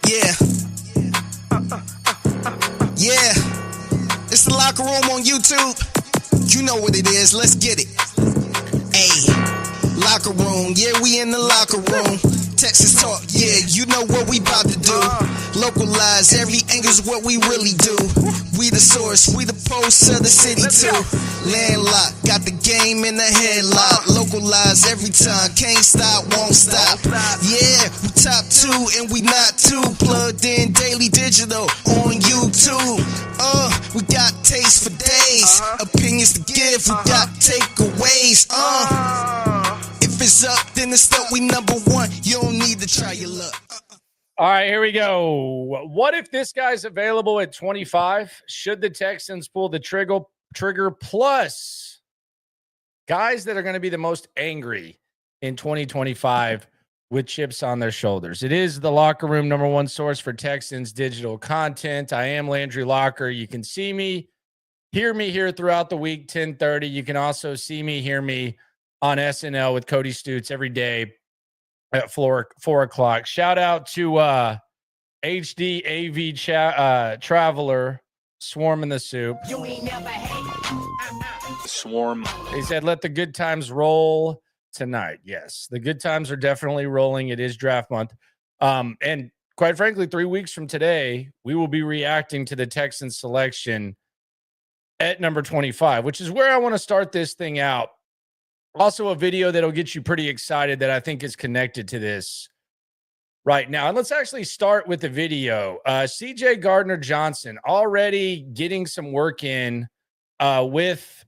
Yeah. Yeah. It's the locker room on YouTube. You know what it is. Let's get it. Ayy. Locker room. Yeah, we in the locker room. Texas talk. Yeah, you know what we about to do. Localize. Every angle's what we really do. We the source. We the pulse of the city too. Landlocked. Got the game in the headlock. Localize every time. Can't stop, won't stop. Yeah, we top two and we not too. Plugged in daily digital on YouTube. We got taste for days. Opinions to give. We got takeaways. If it's up, then it's up. We number one. You don't need to try your luck. All right, here we go. What if this guy's available at 25? Should the Texans pull the trigger? Plus, guys that are going to be the most angry in 2025 with chips on their shoulders. It is the locker room number one source for Texans digital content. I am Landry Locker. You can see me, hear me here throughout the week, 10:30. You can also see me, hear me on SNL with Cody Stutes every day at 4 o'clock. Shout out to HD AV Traveler, Swarm in the Soup. You ain't never hate. Swarm. He said, let the good times roll tonight. Yes, the good times are definitely rolling. It is draft month. And quite frankly, 3 weeks from today, we will be reacting to the Texans selection at number 25, which is where I want to start this thing out. Also, a video that'll get you pretty excited that I think is connected to this right now. And let's actually start with the video. CJ Gardner-Johnson already getting some work in with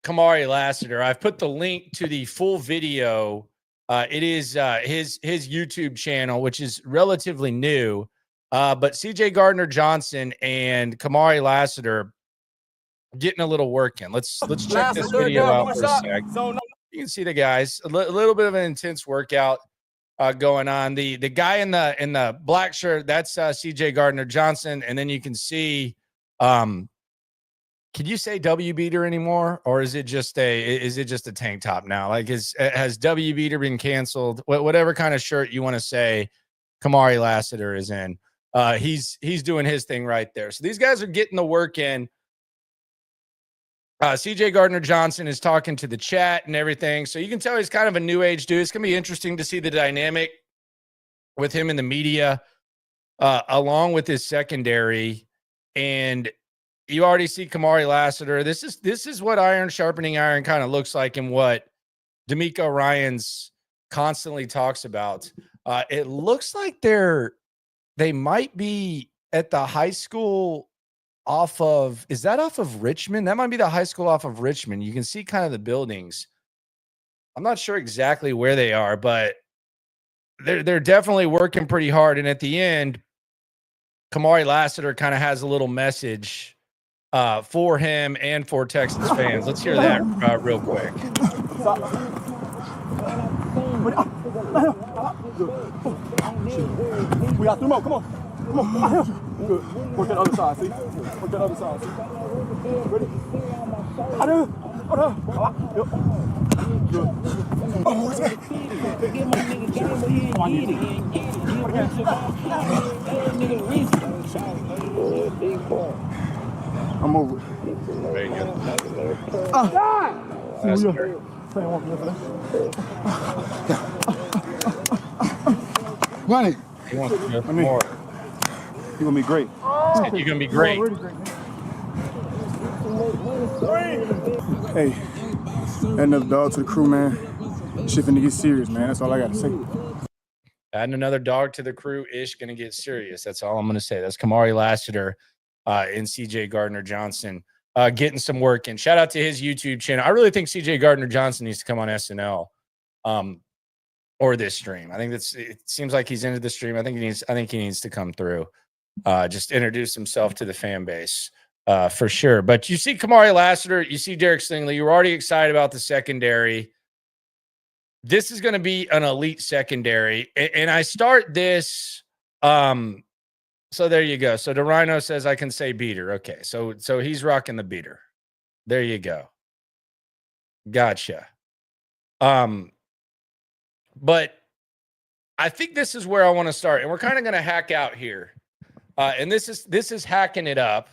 Kamari Lassiter. I've put the link to the full video. It is his YouTube channel, which is relatively new. But CJ Gardner-Johnson and Kamari Lassiter getting a little work in. Let's check this video out for a sec. You can see the guys, a little bit of an intense workout going on. The guy in the black shirt, that's CJ Gardner-Johnson, and then you can see can you say W beater anymore, or is it just a tank top now? Like has W beater been canceled? Whatever kind of shirt you want to say Kamari Lassiter is in. He's doing his thing right there. So these guys are getting the work in. CJ Gardner-Johnson is talking to the chat and everything. So you can tell he's kind of a new age dude. It's going to be interesting to see the dynamic with him in the media, along with his secondary. And you already see Kamari Lassiter. This is what iron sharpening iron kind of looks like and what D'Amico Ryans constantly talks about. It looks like they might be at the high school off of Richmond? That might be the high school off of Richmond. You can see kind of the buildings. I'm not sure exactly where they are, but they're definitely working pretty hard. And at the end, Kamari Lassiter kind of has a little message for him and for Texans fans. Let's hear that real quick. We got 3 more. Come on. Come on. Good. Work that other side, see? Work that other side, see? Ready? Good. Oh, what's that? I'm over it. Very good. That's great. Ronnie. He wants to go for more. You're going to be great. You're going to be great. Hey, add another dog to the crew, man. Shifting to get serious, man. That's all I got to say. Adding another dog to the crew is going to get serious. That's all I'm going to say. That's Kamari Lassiter and CJ Gardner-Johnson getting some work in. Shout out to his YouTube channel. I really think CJ Gardner-Johnson needs to come on SNL or this stream. I think it seems like he's into the stream. I think he needs to come through. Just introduce himself to the fan base for sure. But you see Kamari Lassiter, you see Derek Stingley. You were already excited about the secondary. This is going to be an elite secondary. And I start this. So there you go. So DeRhino says I can say beater. Okay. So he's rocking the beater. There you go. Gotcha. But I think this is where I want to start, and we're kind of going to hack out here. And this is hacking it up.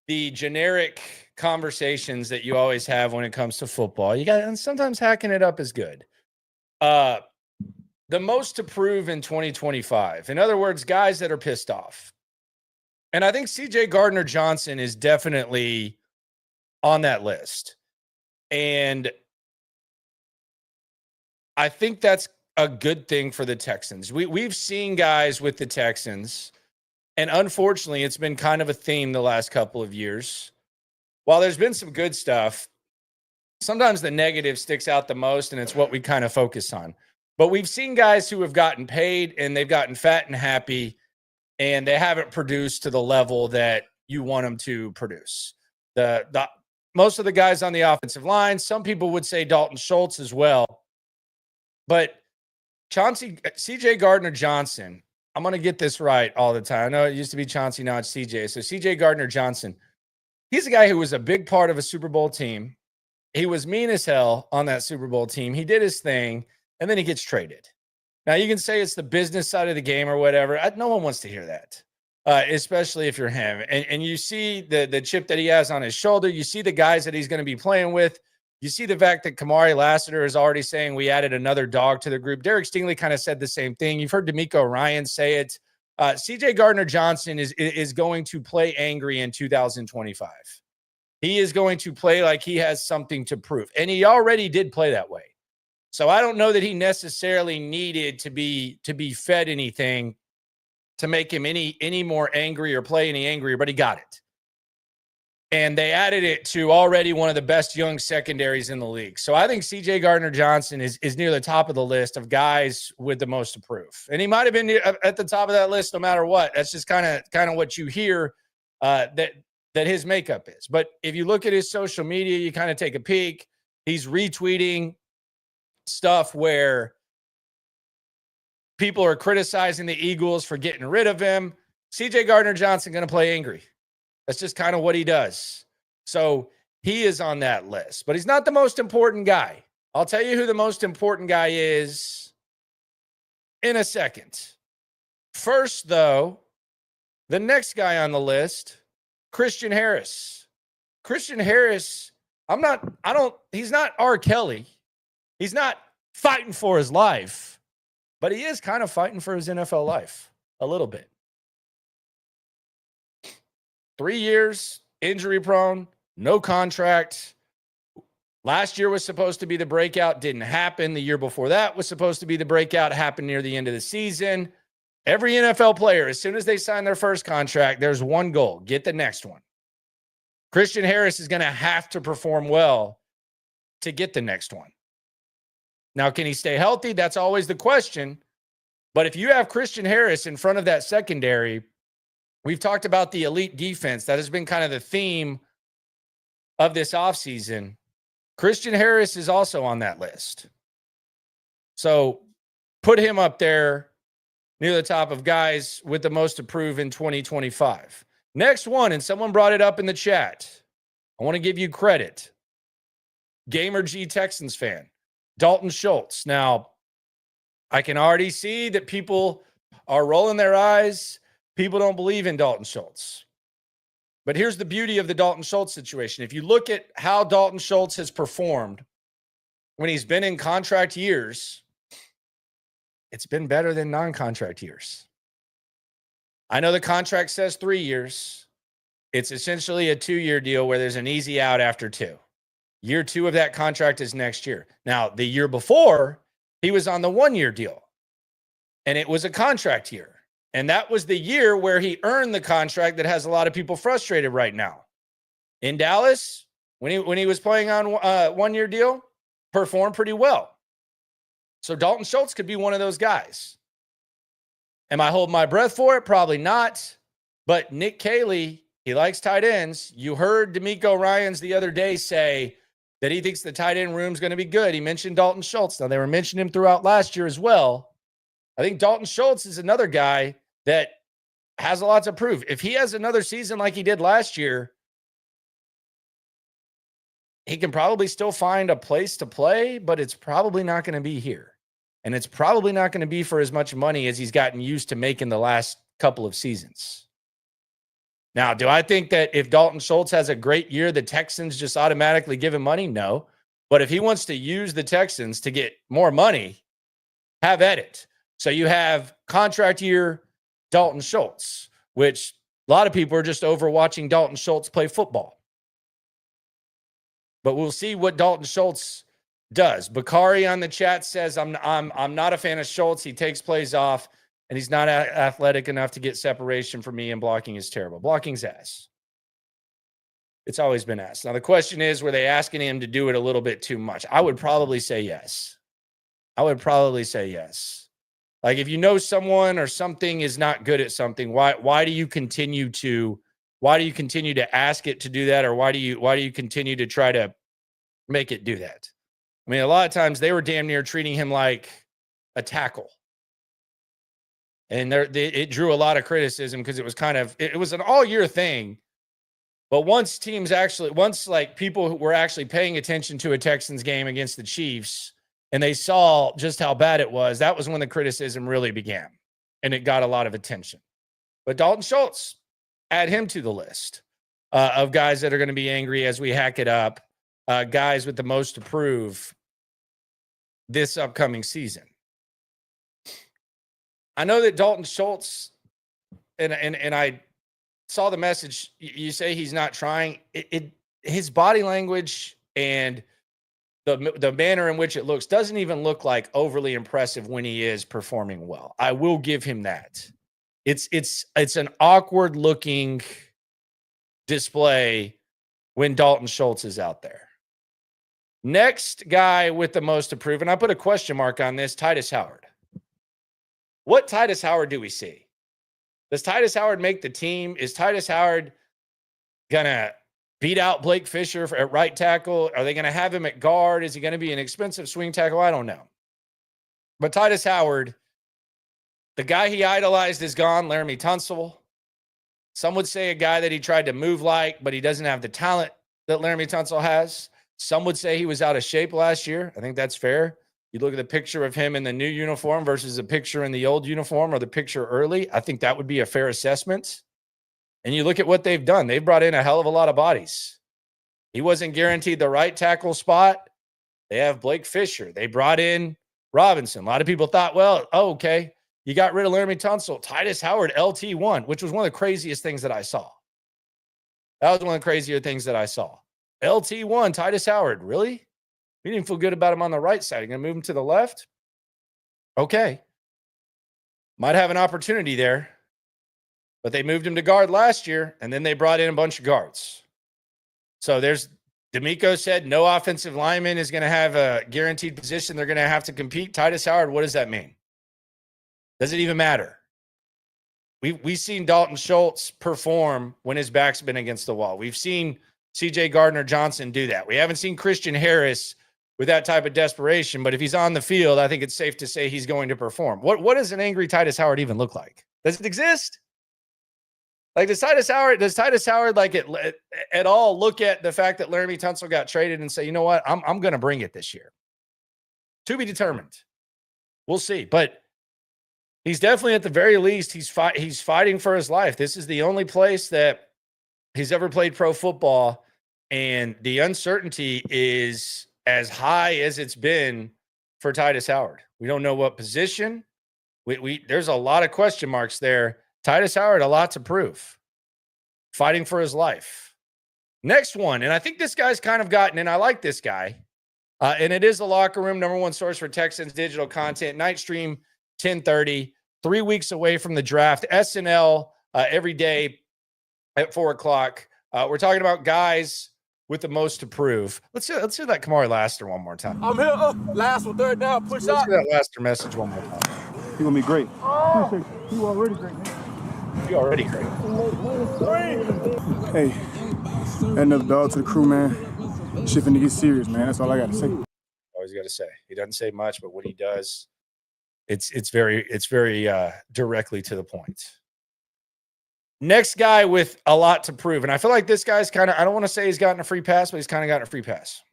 The generic conversations that you always have when it comes to football. And sometimes hacking it up is good. The most to prove in 2025. In other words, guys that are pissed off. And I think CJ Gardner-Johnson is definitely on that list. And I think that's a good thing for the Texans. We've seen guys with the Texans, and unfortunately, it's been kind of a theme the last couple of years. While there's been some good stuff, sometimes the negative sticks out the most, and it's what we kind of focus on. But we've seen guys who have gotten paid, and they've gotten fat and happy, and they haven't produced to the level that you want them to produce. The most of the guys on the offensive line, some people would say Dalton Schultz as well. But CJ Gardner-Johnson, I'm going to get this right all the time. I know it used to be Chauncey, now it's CJ. So CJ Gardner-Johnson, he's a guy who was a big part of a Super Bowl team. He was mean as hell on that Super Bowl team. He did his thing, and then he gets traded. Now, you can say it's the business side of the game or whatever. No one wants to hear that, especially if you're him. And you see the chip that he has on his shoulder. You see the guys that he's going to be playing with. You see the fact that Kamari Lassiter is already saying we added another dog to the group. Derek Stingley kind of said the same thing. You've heard D'Amico Ryans say it. CJ Gardner-Johnson is going to play angry in 2025. He is going to play like he has something to prove. And he already did play that way. So I don't know that he necessarily needed to be fed anything to make him any more angry or play any angrier, but he got it. And they added it to already one of the best young secondaries in the league. So I think CJ Gardner-Johnson is near the top of the list of guys with the most to prove. And he might have been at the top of that list no matter what. That's just kind of what you hear that his makeup is. But if you look at his social media, you kind of take a peek. He's retweeting stuff where people are criticizing the Eagles for getting rid of him. CJ Gardner-Johnson going to play angry. That's just kind of what he does. So he is on that list, but he's not the most important guy. I'll tell you who the most important guy is in a second. First, though, the next guy on the list, Christian Harris. Christian Harris, he's not R. Kelly. He's not fighting for his life, but he is kind of fighting for his NFL life a little bit. 3 years, injury prone, no contract. Last year was supposed to be the breakout, didn't happen. The year before that was supposed to be the breakout, happened near the end of the season. Every NFL player, as soon as they sign their first contract, there's one goal: get the next one. Christian Harris is going to have to perform well to get the next one. Now, can he stay healthy? That's always the question. But if you have Christian Harris in front of that secondary, we've talked about the elite defense. That has been kind of the theme of this offseason. Christian Harris is also on that list. So put him up there near the top of guys with the most to prove in 2025. Next one, and someone brought it up in the chat. I want to give you credit. Gamer G Texans fan, Dalton Schultz. Now, I can already see that people are rolling their eyes. People don't believe in Dalton Schultz. But here's the beauty of the Dalton Schultz situation. If you look at how Dalton Schultz has performed when he's been in contract years, it's been better than non-contract years. I know the contract says 3 years. It's essentially a 2-year deal where there's an easy out after 2. Year 2 of that contract is next year. Now, the year before, he was on the 1-year deal, and it was a contract year. And that was the year where he earned the contract that has a lot of people frustrated right now. In Dallas, when he was playing on a 1-year deal, performed pretty well. So Dalton Schultz could be one of those guys. Am I holding my breath for it? Probably not. But Nick Caley, he likes tight ends. You heard D'Amico Ryans the other day say that he thinks the tight end room's going to be good. He mentioned Dalton Schultz. Now, they were mentioning him throughout last year as well. I think Dalton Schultz is another guy that has a lot to prove. If he has another season like he did last year, he can probably still find a place to play, but it's probably not going to be here. And it's probably not going to be for as much money as he's gotten used to making the last couple of seasons. Now, do I think that if Dalton Schultz has a great year, the Texans just automatically give him money? No. But if he wants to use the Texans to get more money, have at it. So you have contract year Dalton Schultz, which a lot of people are just over watching Dalton Schultz play football. But we'll see what Dalton Schultz does. Bakari on the chat says, I'm not a fan of Schultz. He takes plays off, and he's not athletic enough to get separation from me, and blocking is terrible. Blocking's ass. It's always been ass. Now, the question is, were they asking him to do it a little bit too much? I would probably say yes. Like, if you know someone or something is not good at something, why do you continue to ask it to do that, or why do you continue to try to make it do that? I mean, a lot of times they were damn near treating him like a tackle. And it drew a lot of criticism because it was an all-year thing. But once people who were actually paying attention to a Texans game against the Chiefs, and they saw just how bad it was, that was when the criticism really began. And it got a lot of attention. But Dalton Schultz, add him to the list of guys that are going to be angry as we hack it up, guys with the most to prove this upcoming season. I know that Dalton Schultz, and I saw the message, you say he's not trying. His body language and the manner in which it looks doesn't even look like overly impressive when he is performing well. I will give him that. It's an awkward looking display when Dalton Schultz is out there. Next guy with the most to prove, and I put a question mark on this, Tytus Howard. What Tytus Howard do we see? Does Tytus Howard make the team? Is Tytus Howard going to beat out Blake Fisher at right tackle? Are they going to have him at guard? Is he going to be an expensive swing tackle? I don't know. But Tytus Howard, the guy he idolized is gone, Laramie Tunsil. Some would say a guy that he tried to move like, but he doesn't have the talent that Laramie Tunsil has. Some would say he was out of shape last year. I think that's fair. You look at the picture of him in the new uniform versus a picture in the old uniform or the picture early. I think that would be a fair assessment. And you look at what they've done. They've brought in a hell of a lot of bodies. He wasn't guaranteed the right tackle spot. They have Blake Fisher. They brought in Robinson. A lot of people thought, well, okay, you got rid of Laramie Tunsil. Tytus Howard, LT1, which was one of the craziest things that I saw. That was one of the crazier things that I saw. LT1, Tytus Howard. Really? We didn't feel good about him on the right side. You're going to move him to the left? Okay. Might have an opportunity there. But they moved him to guard last year, and then they brought in a bunch of guards. So D'Amico said no offensive lineman is going to have a guaranteed position. They're going to have to compete. Tytus Howard, what does that mean? Does it even matter? We've seen Dalton Schultz perform when his back's been against the wall. We've seen CJ Gardner-Johnson do that. We haven't seen Christian Harris with that type of desperation, but if he's on the field, I think it's safe to say he's going to perform. What does an angry Tytus Howard even look like? Does it exist? Like, does Tytus Howard like it at all look at the fact that Laramie Tunsil got traded and say, you know what, I'm going to bring it this year? To be determined. We'll see. But he's definitely, at the very least, he's fighting for his life. This is the only place that he's ever played pro football, and the uncertainty is as high as it's been for Tytus Howard. We don't know what position. There's a lot of question marks there. Tytus Howard, a lot to prove. Fighting for his life. Next one, and I think this guy's kind of gotten, and I like this guy, and it is the Locker Room, #1 source for Texans digital content. Night stream, 10:30, 3 weeks away from the draft. SNL every day at 4 o'clock. We're talking about guys with the most to prove. Let's hear that Kamari Laster one more time. I'm here. Last one, third down. Push Let's up. hear that Laster message one more time. He's going to be great. Oh. You already great, man. You already great. Hey, add another dog to the crew, man. Shit finna get serious, man. That's all I got to say. Always got to say. He doesn't say much, but what he does, it's very directly to the point. Next guy with a lot to prove. And I feel like this guy's kind of, I don't want to say he's gotten a free pass, but he's kind of gotten a free pass.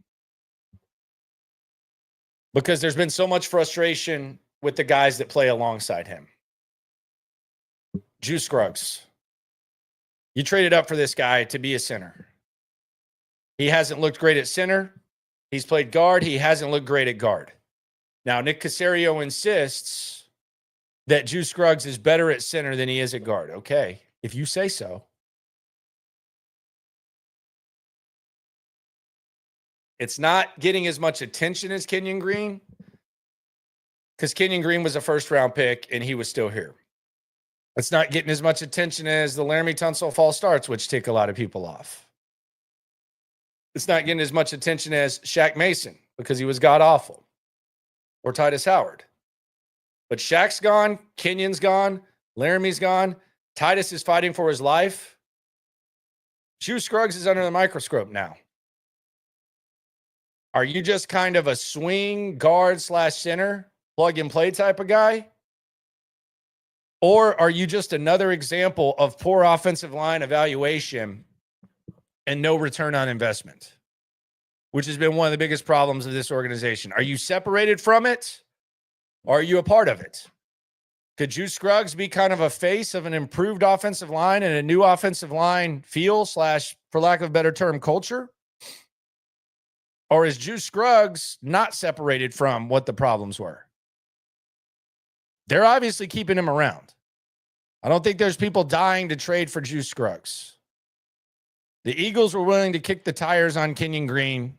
because there's been so much frustration with the guys that play alongside him. Scruggs. You traded up for this guy to be a center. He hasn't looked great at center. He's played guard. He hasn't looked great at guard. Now, Nick Caserio insists that Scruggs is better at center than he is at guard. Okay, if you say so. It's not getting as much attention as Kenyon Green because Kenyon Green was a first-round pick and he was still here. It's not getting as much attention as the Laramie Tunsil false starts, which tick a lot of people off. It's not getting as much attention as Shaq Mason because he was god-awful, or Tytus Howard. But Shaq's gone, Kenyon's gone, Laramie's gone, Tytus is fighting for his life. Scruggs is under the microscope now. Are you just kind of a swing guard / center, plug and play type of guy? Or are you just another example of poor offensive line evaluation and no return on investment, which has been one of the biggest problems of this organization? Are you separated from it? Or are you a part of it? Could Scruggs be kind of a face of an improved offensive line and a new offensive line feel / for lack of a better term, culture? Or is Scruggs not separated from what the problems were? They're obviously keeping him around. I don't think there's people dying to trade for Scruggs. The Eagles were willing to kick the tires on Kenyon Green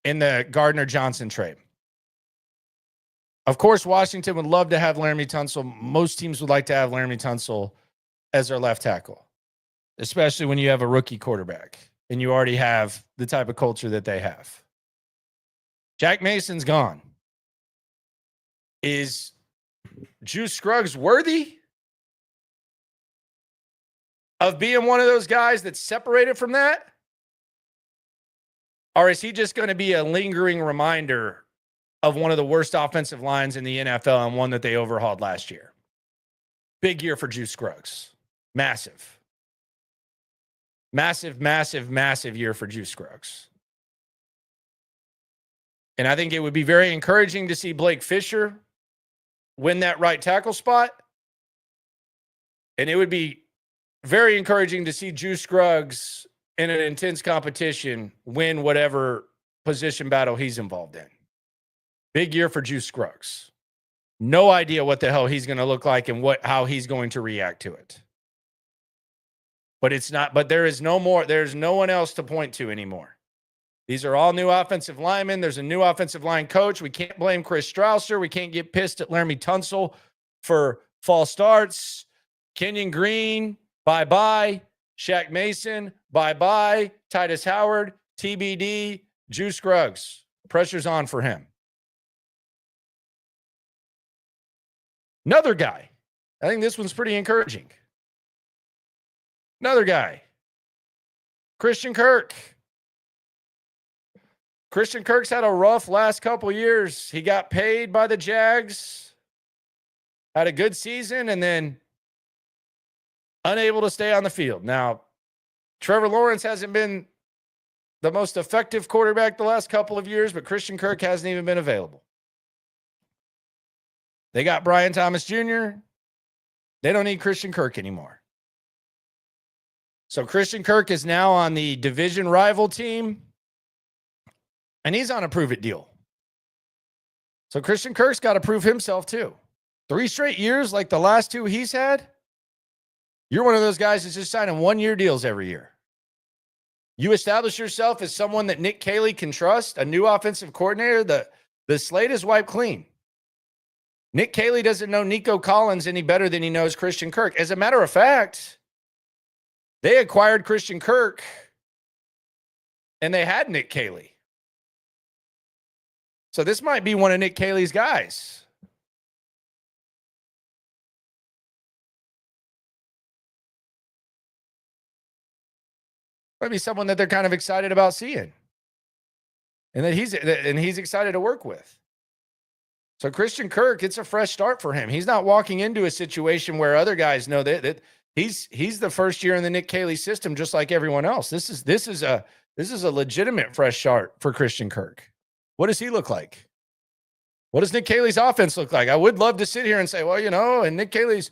in the Gardner-Johnson trade. Of course, Washington would love to have Laramie Tunsil. Most teams would like to have Laramie Tunsil as their left tackle, especially when you have a rookie quarterback and you already have the type of culture that they have. Jack Mason's gone. Is Scruggs worthy of being one of those guys that's separated from that? Or is he just going to be a lingering reminder of one of the worst offensive lines in the NFL and one that they overhauled last year? Big year for Scruggs. Massive. Massive, massive, massive year for Scruggs. And I think it would be very encouraging to see Blake Fisher win that right tackle spot. And it would be very encouraging to see Scruggs in an intense competition win whatever position battle he's involved in. Big year for Scruggs. No idea what the hell he's going to look like and how he's going to react to it. But it's not, but there's no one else to point to anymore. These are all new offensive linemen. There's a new offensive line coach. We can't blame Chris Strausser. We can't get pissed at Laramie Tunsil for false starts. Kenyon Green, bye-bye. Shaq Mason, bye-bye. Tytus Howard, TBD. Scruggs. Pressure's on for him. Another guy. I think this one's pretty encouraging. Another guy. Christian Kirk. Christian Kirk's had a rough last couple years. He got paid by the Jags, had a good season, and then unable to stay on the field. Now, Trevor Lawrence hasn't been the most effective quarterback the last couple of years, but Christian Kirk hasn't even been available. They got Brian Thomas Jr. They don't need Christian Kirk anymore. So Christian Kirk is now on the division rival team, and he's on a prove-it deal. So Christian Kirk's got to prove himself too. 3 straight years like the last 2 he's had, you're one of those guys that's just signing 1-year deals every year. You establish yourself as someone that Nick Caley can trust, a new offensive coordinator. The slate is wiped clean. Nick Caley doesn't know Nico Collins any better than he knows Christian Kirk. As a matter of fact, they acquired Christian Kirk, and they had Nick Caley. So this might be one of Nick Caley's guys. Might be someone that they're kind of excited about seeing, and that he's excited to work with. So Christian Kirk, it's a fresh start for him. He's not walking into a situation where other guys know that he's the first year in the Nick Caley system, just like everyone else. This is a legitimate fresh start for Christian Kirk. What does he look like? What does Nick Caley's offense look like? I would love to sit here and say, well, and Nick Caley's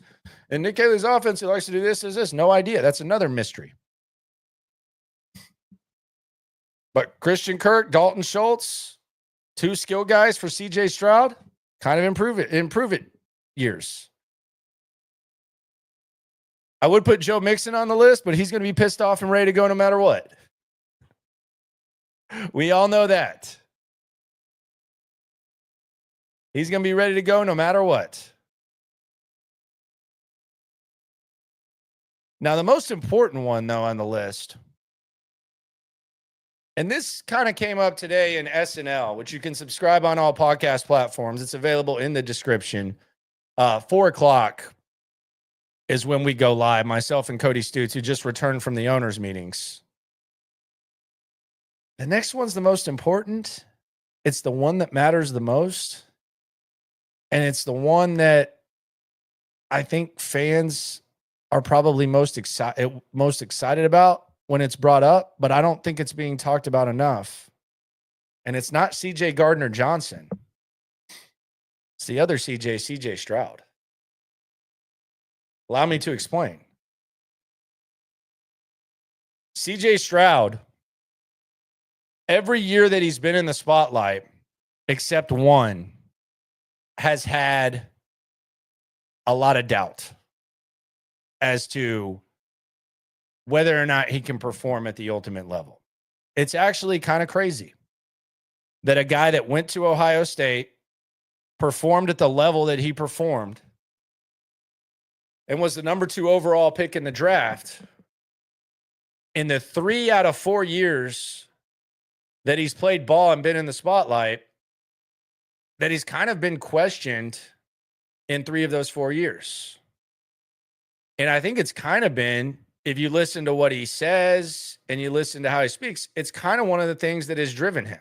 offense, he likes to do this, this. No idea. That's another mystery. But Christian Kirk, Dalton Schultz, 2 skill guys for CJ Stroud, kind of improve it years. I would put Joe Mixon on the list, but he's going to be pissed off and ready to go no matter what. We all know that. He's going to be ready to go no matter what. Now, the most important one, though, on the list, and this kind of came up today in SNL, which you can subscribe on all podcast platforms. It's available in the description. 4 o'clock is when we go live, myself and Cody Stutes, who just returned from the owners' meetings. The next one's the most important. It's the one that matters the most. And it's the one that I think fans are probably most excited about when it's brought up, but I don't think it's being talked about enough. And it's not CJ Gardner-Johnson. It's the other CJ Stroud. Allow me to explain. CJ Stroud, every year that he's been in the spotlight, except one, has had a lot of doubt as to whether or not he can perform at the ultimate level. It's actually kind of crazy that a guy that went to Ohio State, performed at the level that he performed, and was the number 2 overall pick in the draft, in the 3 out of 4 years that he's played ball and been in the spotlight, that he's kind of been questioned in 3 of those 4 years. And I think it's kind of been, if you listen to what he says and you listen to how he speaks, it's kind of one of the things that has driven him.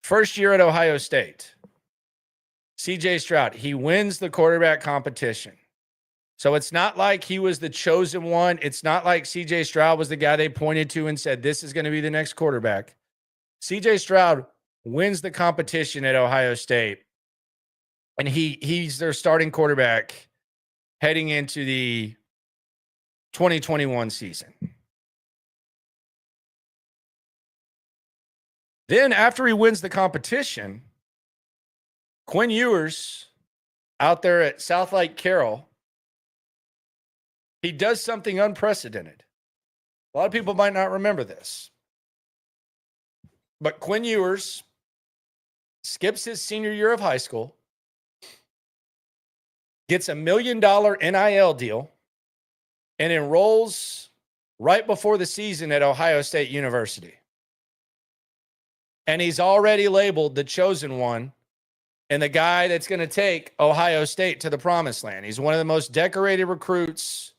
First year at Ohio State, CJ Stroud, he wins the quarterback competition. So it's not like he was the chosen one. It's not like CJ Stroud was the guy they pointed to and said, this is going to be the next quarterback. CJ Stroud wins the competition at Ohio State, and he's their starting quarterback heading into the 2021 season. Then after he wins the competition, Quinn Ewers out there at South Lake Carroll, he does something unprecedented. A lot of people might not remember this. But Quinn Ewers skips his senior year of high school, gets $1 million NIL deal, and enrolls right before the season at Ohio State University. And he's already labeled the chosen one and the guy that's going to take Ohio State to the promised land. He's one of the most decorated recruits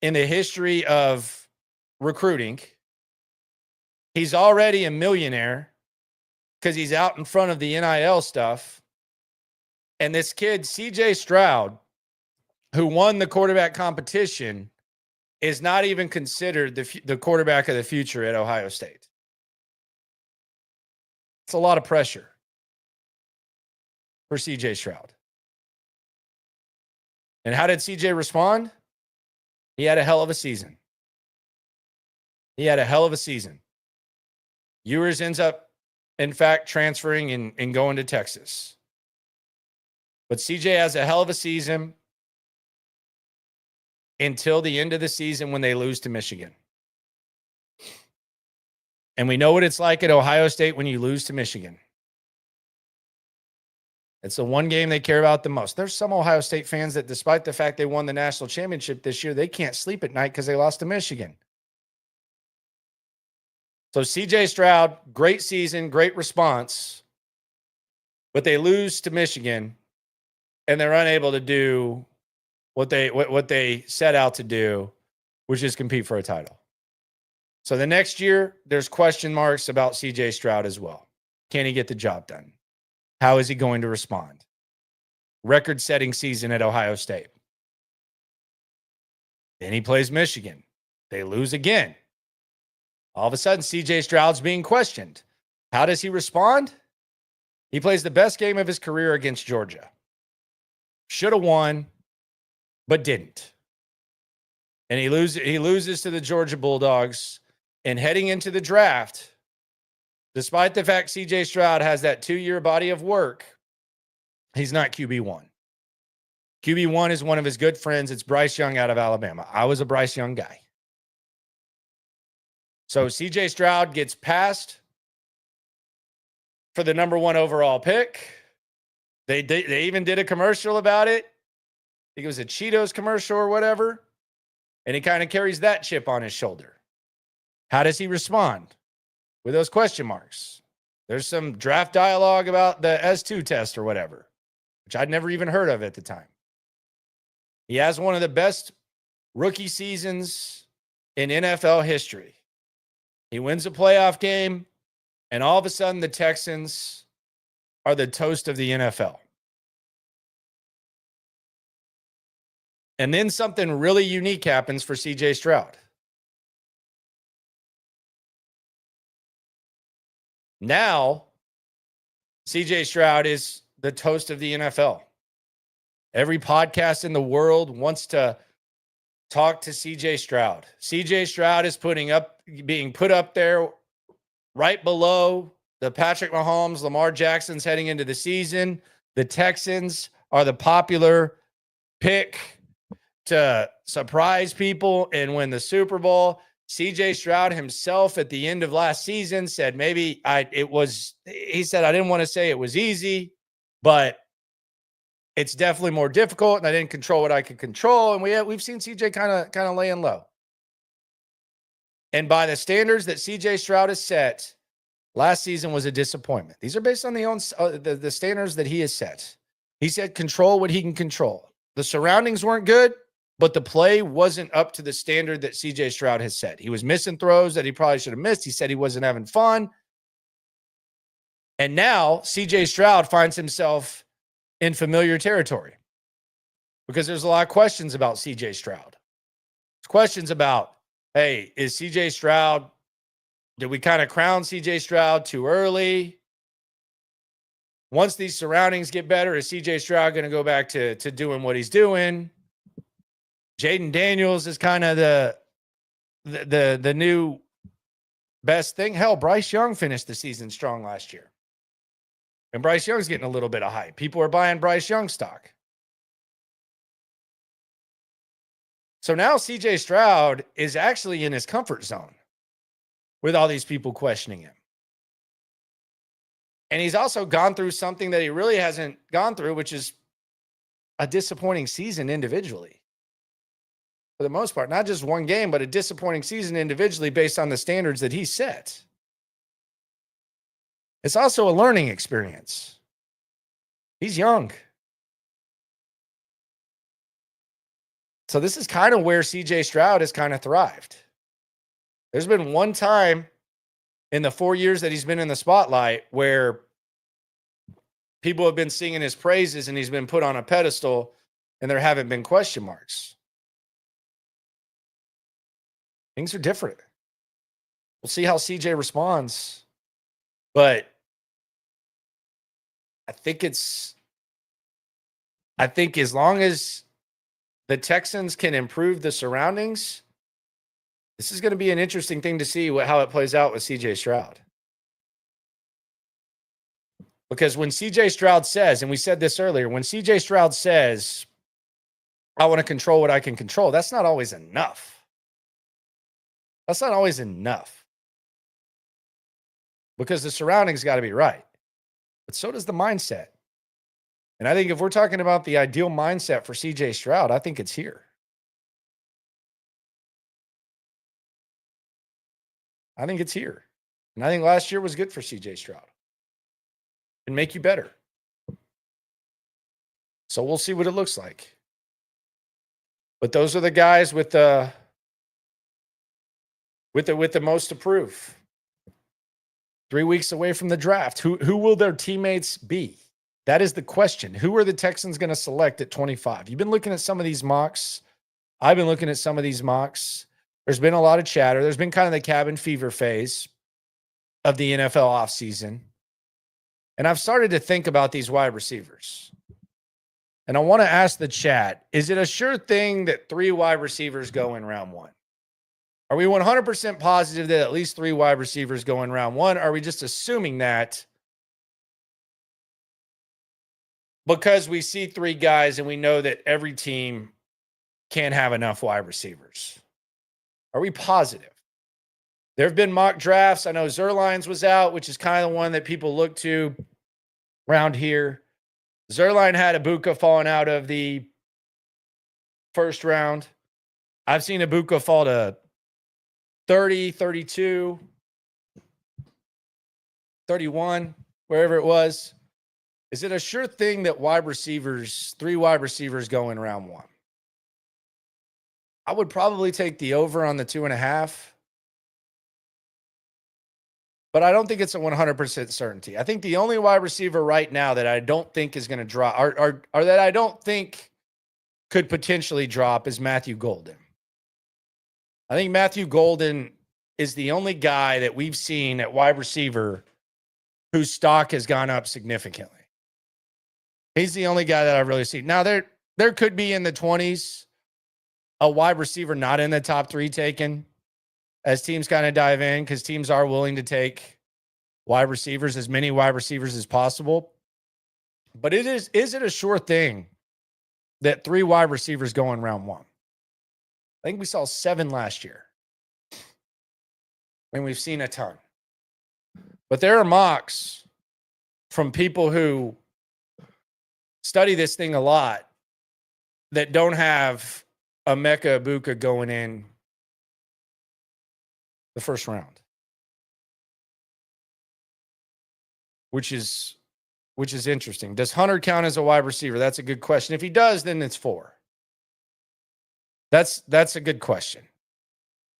in the history of recruiting. He's already a millionaire because he's out in front of the NIL stuff. And this kid, CJ Stroud, who won the quarterback competition, is not even considered the quarterback of the future at Ohio State. It's a lot of pressure for CJ Stroud. And how did CJ respond? He had a hell of a season. Ewers ends up, in fact, transferring and going to Texas. But CJ has a hell of a season until the end of the season when they lose to Michigan. And we know what it's like at Ohio State when you lose to Michigan. It's the one game they care about the most. There's some Ohio State fans that, despite the fact they won the national championship this year, they can't sleep at night because they lost to Michigan. So CJ Stroud, great season, great response, but they lose to Michigan and they're unable to do what they set out to do, which is compete for a title. So the next year, there's question marks about CJ Stroud as well. Can he get the job done? How is he going to respond? Record-setting season at Ohio State. Then he plays Michigan. They lose again. All of a sudden, CJ Stroud's being questioned. How does he respond? He plays the best game of his career against Georgia. Should have won, but didn't. And he loses to the Georgia Bulldogs. And heading into the draft, despite the fact CJ Stroud has that 2-year body of work, he's not QB1. QB1 is one of his good friends. It's Bryce Young out of Alabama. I was a Bryce Young guy. So CJ Stroud gets passed for the number 1 overall pick. They even did a commercial about it. I think it was a Cheetos commercial or whatever. And he kind of carries that chip on his shoulder. How does he respond with those question marks? There's some draft dialogue about the S2 test or whatever, which I'd never even heard of at the time. He has one of the best rookie seasons in NFL history. He wins a playoff game, and all of a sudden the Texans are the toast of the NFL. And then something really unique happens for CJ Stroud. Now, CJ Stroud is the toast of the NFL. Every podcast in the world wants to talk to CJ Stroud. CJ Stroud is being put up there right below the Patrick Mahomes, Lamar Jackson's heading into the season. The Texans are the popular pick to surprise people and win the Super Bowl. CJ Stroud himself at the end of last season said he said, I didn't want to say it was easy, but it's definitely more difficult, and I didn't control what I could control. And we've seen CJ kind of laying low. And by the standards that CJ Stroud has set, last season was a disappointment. These are based on the standards that he has set. He said control what he can control. The surroundings weren't good, but the play wasn't up to the standard that CJ Stroud has set. He was missing throws that he probably should have missed. He said he wasn't having fun. And now CJ Stroud finds himself in familiar territory because there's a lot of questions about CJ Stroud. There's questions about, hey, is CJ Stroud, did we kind of crown CJ Stroud too early? Once these surroundings get better, is CJ Stroud going to go back to doing what he's doing? Jaden Daniels is kind of the new best thing. Hell, Bryce Young finished the season strong last year. And Bryce Young's getting a little bit of hype. People are buying Bryce Young stock. So now CJ Stroud is actually in his comfort zone with all these people questioning him. And he's also gone through something that he really hasn't gone through, which is a disappointing season individually. For the most part, not just one game, but a disappointing season individually based on the standards that he set. It's also a learning experience. He's young. So this is kind of where CJ Stroud has kind of thrived. There's been one time in the 4 years that he's been in the spotlight where people have been singing his praises and he's been put on a pedestal and there haven't been question marks. Things are different. We'll see how CJ responds. But I think as long as the Texans can improve the surroundings, this is going to be an interesting thing to see how it plays out with CJ Stroud. Because when CJ Stroud says, and we said this earlier, when CJ Stroud says, I want to control what I can control, that's not always enough. That's not always enough. Because the surroundings got to be right. But so does the mindset. And I think if we're talking about the ideal mindset for CJ Stroud, I think it's here. I think it's here. And I think last year was good for CJ Stroud. And make you better. So we'll see what it looks like. But those are the guys with the most to prove. 3 weeks away from the draft. Who will their teammates be? That is the question. Who are the Texans going to select at 25? You've been looking at some of these mocks. I've been looking at some of these mocks. There's been a lot of chatter. There's been kind of the cabin fever phase. of the NFL offseason, and I've started to think about these wide receivers. And I want to ask the chat, is it a sure thing that 3 wide receivers go in round 1? Are we 100% positive that at least 3 wide receivers go in round 1? Are we just assuming that because we see 3 guys and we know that every team can't have enough wide receivers? Are we positive? There have been mock drafts. I know Zerline's was out, which is kind of the one that people look to around here. Zerline had Ibuka falling out of the first round. I've seen Ibuka fall to 30, 32, 31, wherever it was. Is it a sure thing that 3 wide receivers go in round 1? I would probably take the over on the 2.5. But I don't think it's a 100% certainty. I think the only wide receiver right now that I don't think is going to drop, or that I don't think could potentially drop, is Matthew Golden. I think Matthew Golden is the only guy that we've seen at wide receiver whose stock has gone up significantly. He's the only guy that I've really seen. Now, there could be in the 20s a wide receiver not in the top 3 taken as teams kind of dive in, because teams are willing to take wide receivers, as many wide receivers as possible. But is it a sure thing that 3 wide receivers go in round 1? I think we saw 7 last year. And we've seen a ton. But there are mocks from people who study this thing a lot that don't have Emeka Ibuka going in the first round, which is interesting. Does Hunter count as a wide receiver? That's a good question. If he does, then it's 4. That's a good question.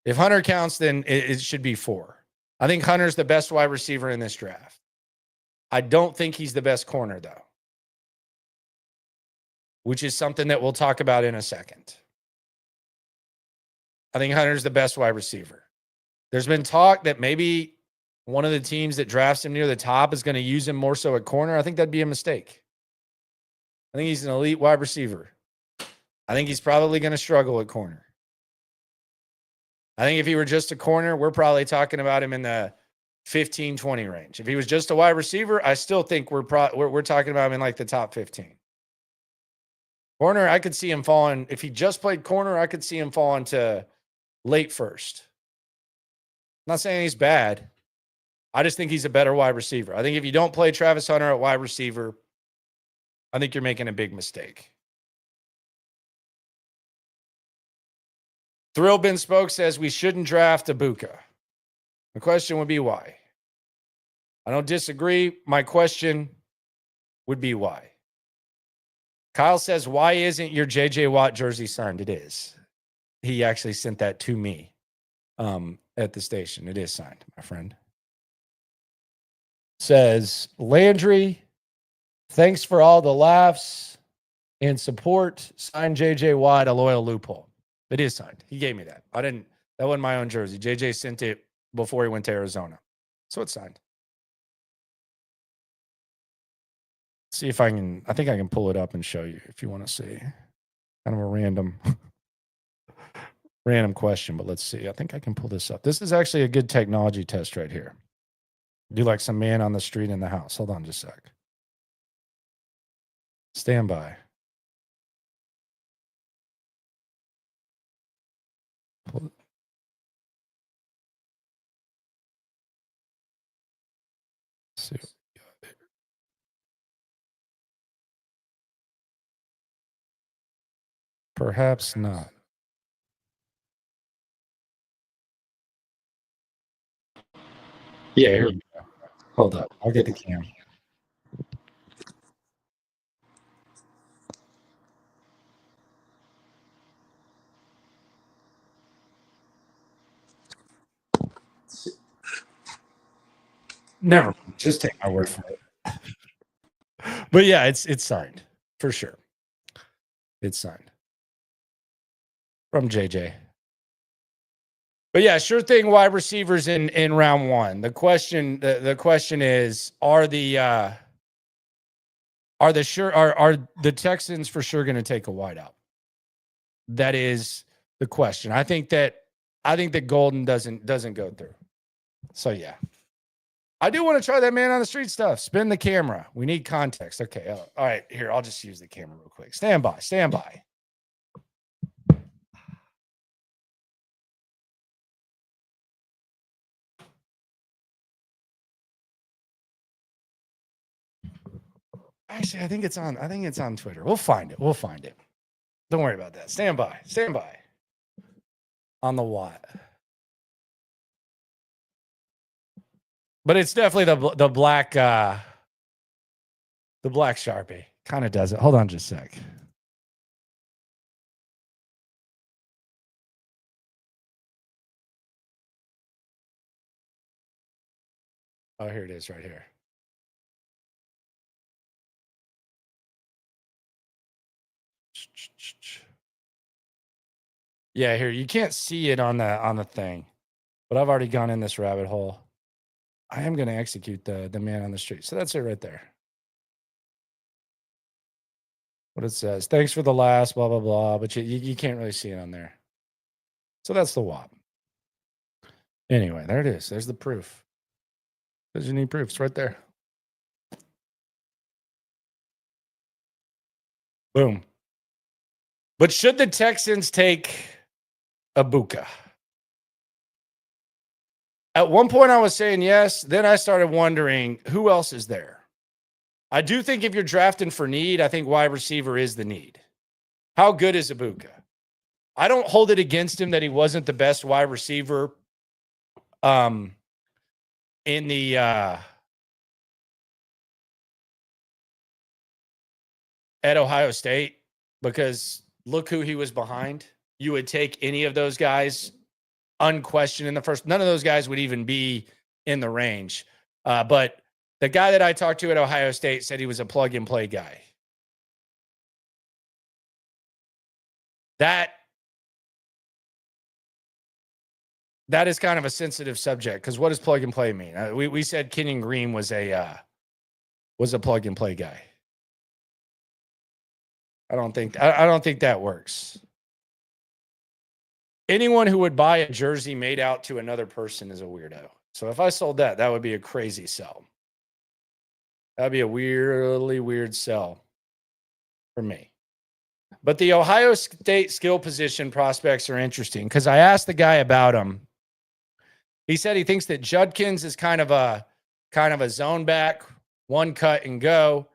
If Hunter counts, then it should be 4. I think Hunter's the best wide receiver in this draft. I don't think he's the best corner, though, which is something that we'll talk about in a second. I think Hunter's the best wide receiver. There's been talk that maybe one of the teams that drafts him near the top is going to use him more so at corner. I think that'd be a mistake. I think he's an elite wide receiver. I think he's probably going to struggle at corner. I think if he were just a corner, we're probably talking about him in the 15, 20 range. If he was just a wide receiver, I still think we're talking about him in like the top 15. Corner, I could see him falling. If he just played corner, I could see him falling to late first. I'm not saying he's bad. I just think he's a better wide receiver. I think if you don't play Travis Hunter at wide receiver, I think you're making a big mistake. Thrill Ben Spoke says we shouldn't draft Ibuka. The question would be why. I don't disagree. My question would be why. Kyle says, why isn't your JJ Watt jersey signed? It is. He actually sent that to me at the station. It is signed, my friend. Says, Landry, thanks for all the laughs and support. Signed JJ Watt, a loyal loophole. It is signed. He gave me that. That wasn't my own jersey. JJ sent it before he went to Arizona. So it's signed. See if I think I can pull it up and show you if you want to see. Kind of a random question, but let's see. I think I can pull this up. This is actually a good technology test right here. Do like some man on the street in the house. Hold on just a sec. Stand by. Pull it. Let's see. Perhaps not. Yeah, here we go. Hold up. I'll get the camera. Never mind. Just take my word for it. But yeah, it's signed for sure. It's signed from JJ. But yeah, sure thing. Wide receivers in round one. The question is, are the Texans for sure going to take a wideout? That is the question. I think that Golden doesn't go through. So yeah, I do want to try that man on the street stuff. Spin the camera. We need context. Okay. All right. Here, I'll just use the camera real quick. Stand by. Actually, I think it's on Twitter. We'll find it. Don't worry about that. Stand by. On the what? But it's definitely the black Sharpie. Kind of does it. Hold on just a sec. Oh, here it is right here. Yeah, here. You can't see it on the thing. But I've already gone in this rabbit hole. I am going to execute the man on the street. So that's it right there. What it says. Thanks for the last, blah, blah, blah. But you can't really see it on there. So that's the WAP. Anyway, there it is. There's the proof. Does you need proof? It's right there. Boom. But should the Texans take Ibuka? At one point, I was saying yes. Then I started wondering, who else is there? I do think if you're drafting for need, I think wide receiver is the need. How good is Ibuka? I don't hold it against him that he wasn't the best wide receiver in the at Ohio State, because look who he was behind. You would take any of those guys unquestioned in the first. None of those guys would even be in the range. But the guy that I talked to at Ohio State said he was a plug and play guy. That is kind of a sensitive subject, because what does plug and play mean? We said Kenyon Green was a plug and play guy. I don't think that works. Anyone who would buy a jersey made out to another person is a weirdo. So if I sold that would be a crazy sell. That'd be a really weird sell for me. But the Ohio State skill position prospects are interesting, because I asked the guy about them. He said he thinks that Judkins is kind of a zone back, one cut and go.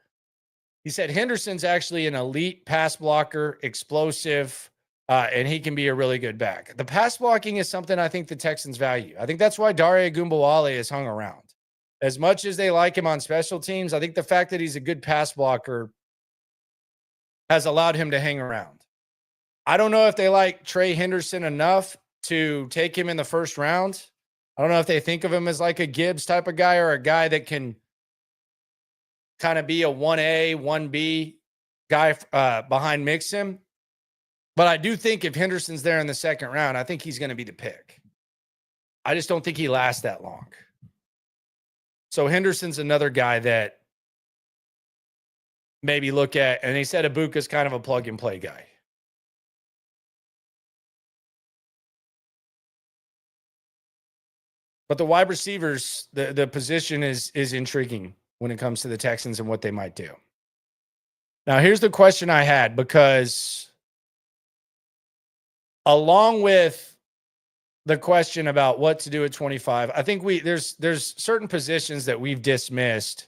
He said Henderson's actually an elite pass blocker, explosive, and he can be a really good back. The pass blocking is something I think the Texans value. I think that's why Dare Ogunbowale has hung around. As much as they like him on special teams, I think the fact that he's a good pass blocker has allowed him to hang around. I don't know if they like Trey Henderson enough to take him in the first round. I don't know if they think of him as like a Gibbs type of guy, or a guy that can kind of be a 1A, 1B guy behind Mixon. But I do think if Henderson's there in the second round, I think he's going to be the pick. I just don't think he lasts that long. So Henderson's another guy that maybe look at, and he said Ibuka's kind of a plug and play guy. But the wide receivers, the position is intriguing when it comes to the Texans and what they might do. Now, here's the question I had, because along with the question about what to do at 25, I think there's certain positions that we've dismissed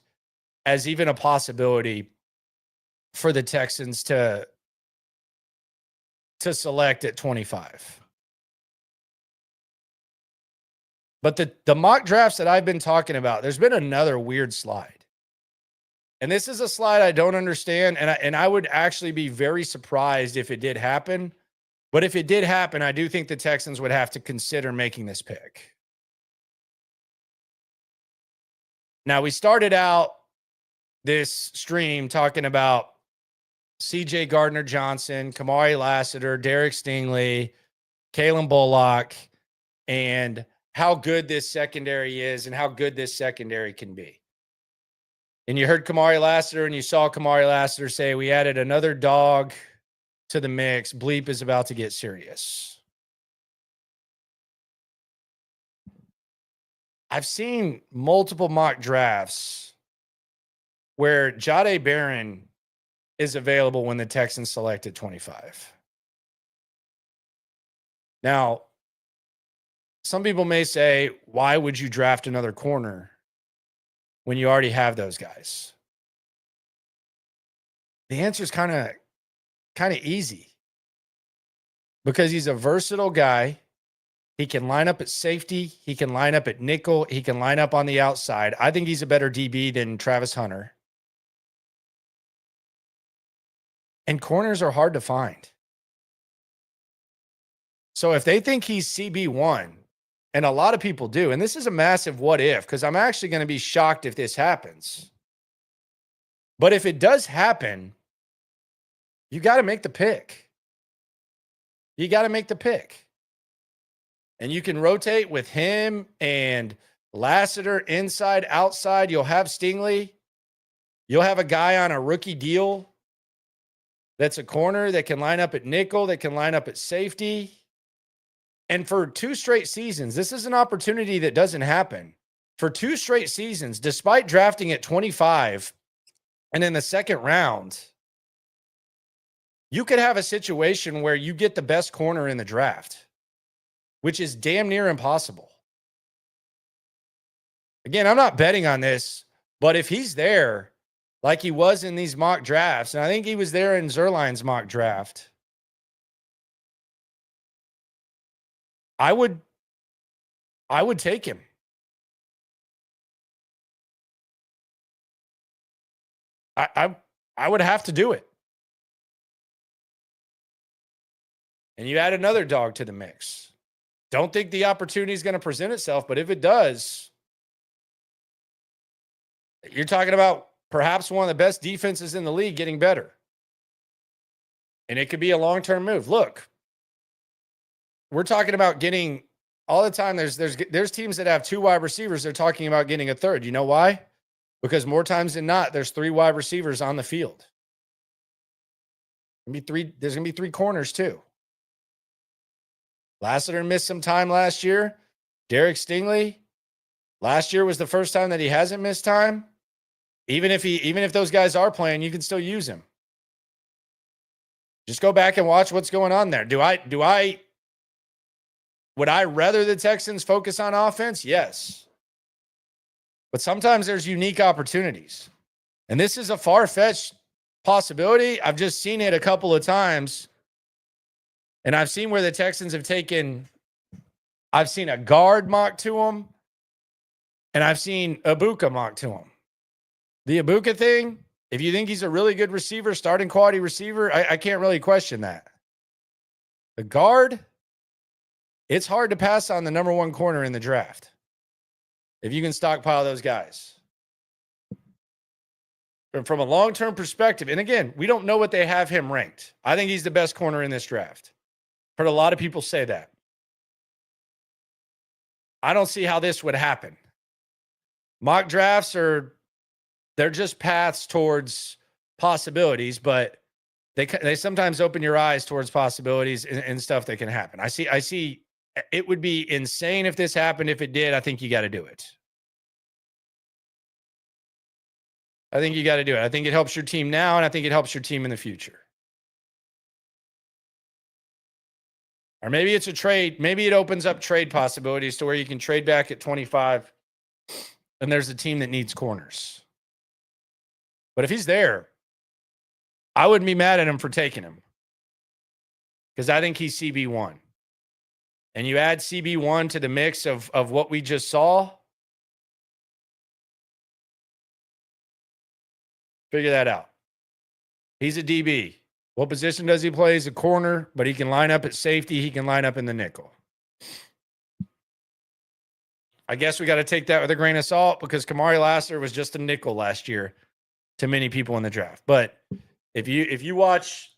as even a possibility for the Texans to select at 25. But the mock drafts that I've been talking about, there's been another weird slide. And this is a slide I don't understand, and I would actually be very surprised if it did happen. But if it did happen, I do think the Texans would have to consider making this pick. Now, we started out this stream talking about CJ Gardner-Johnson, Kamari Lassiter, Derek Stingley, Kalen Bullock, and how good this secondary is and how good this secondary can be. And you heard Kamari Lassiter and you saw Kamari Lassiter say, we added another dog to the mix. Bleep is about to get serious. I've seen multiple mock drafts where Jahdae Barron is available when the Texans select at 25. Now, some people may say, why would you draft another corner when you already have those guys? The answer is kind of easy. Because he's a versatile guy. He can line up at safety. He can line up at nickel. He can line up on the outside. I think he's a better DB than Travis Hunter. And corners are hard to find. So if they think he's CB1, and a lot of people do, and this is a massive what if, because I'm actually going to be shocked if this happens. But if it does happen, you got to make the pick. You got to make the pick. And you can rotate with him and Lassiter inside, outside. You'll have Stingley. You'll have a guy on a rookie deal that's a corner that can line up at nickel, that can line up at safety. And for 2 straight seasons, this is an opportunity that doesn't happen. For 2 straight seasons, despite drafting at 25 and in the second round, you could have a situation where you get the best corner in the draft, which is damn near impossible. Again, I'm not betting on this, but if he's there like he was in these mock drafts, and I think he was there in Zerline's mock draft, I would take him. I would have to do it. And you add another dog to the mix. Don't think the opportunity is going to present itself, but if it does, you're talking about perhaps one of the best defenses in the league getting better. And it could be a long-term move. Look, we're talking about getting all the time. There's teams that have 2 wide receivers. They're talking about getting a third. You know why? Because more times than not, there's 3 wide receivers on the field. There's going to be 3 corners too. Lassiter missed some time last year. Derek Stingley, last year was the first time that he hasn't missed time. Even if those guys are playing, you can still use him. Just go back and watch what's going on there. Would I rather the Texans focus on offense? Yes. But sometimes there's unique opportunities. And this is a far-fetched possibility. I've just seen it a couple of times. And I've seen where the Texans have I've seen a guard mock to him, and I've seen Ibuka mock to him. The Ibuka thing, if you think he's a really good receiver, starting quality receiver, I can't really question that. The guard, it's hard to pass on the number 1 corner in the draft if you can stockpile those guys. And from a long-term perspective, and again, we don't know what they have him ranked. I think he's the best corner in this draft. Heard a lot of people say that. I don't see how this would happen. Mock drafts they're just paths towards possibilities, but they sometimes open your eyes towards possibilities and stuff that can happen. I see it would be insane if this happened. If it did, I think you got to do it. I think you got to do it. I think it helps your team now, and I think it helps your team in the future. Or maybe it's a trade. Maybe it opens up trade possibilities to where you can trade back at 25 and there's a team that needs corners. But if he's there, I wouldn't be mad at him for taking him because I think he's CB1. And you add CB1 to the mix of what we just saw, figure that out. He's a DB. What position does he play? He's a corner, but he can line up at safety. He can line up in the nickel. I guess we got to take that with a grain of salt because Kamari Lassiter was just a nickel last year to many people in the draft. But if you watch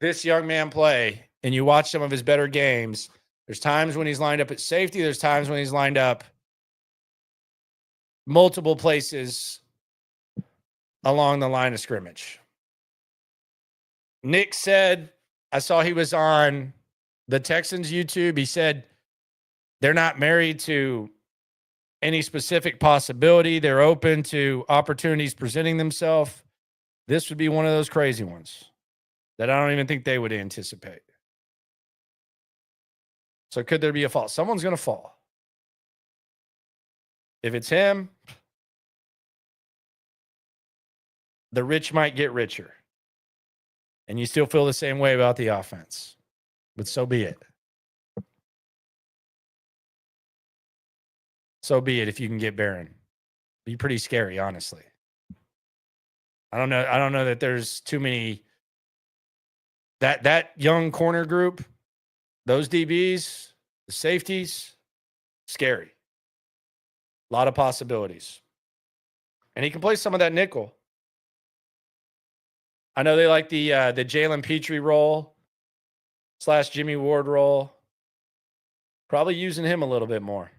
this young man play and you watch some of his better games, There's times when he's lined up at safety. There's times when he's lined up multiple places along the line of scrimmage. Nick said, I saw he was on the Texans YouTube. He said they're not married to any specific possibility. They're open to opportunities presenting themselves. This would be one of those crazy ones that I don't even think they would anticipate. So could there be a fall? Someone's going to fall. If it's him, the rich might get richer. And you still feel the same way about the offense. But so be it. So be it if you can get Barron. Be pretty scary, honestly. I don't know that there's too many. That young corner group, those DBs, the safeties, scary. A lot of possibilities. And he can play some of that nickel. I know they like the Jalen Petrie role / Jimmy Ward role. Probably using him a little bit more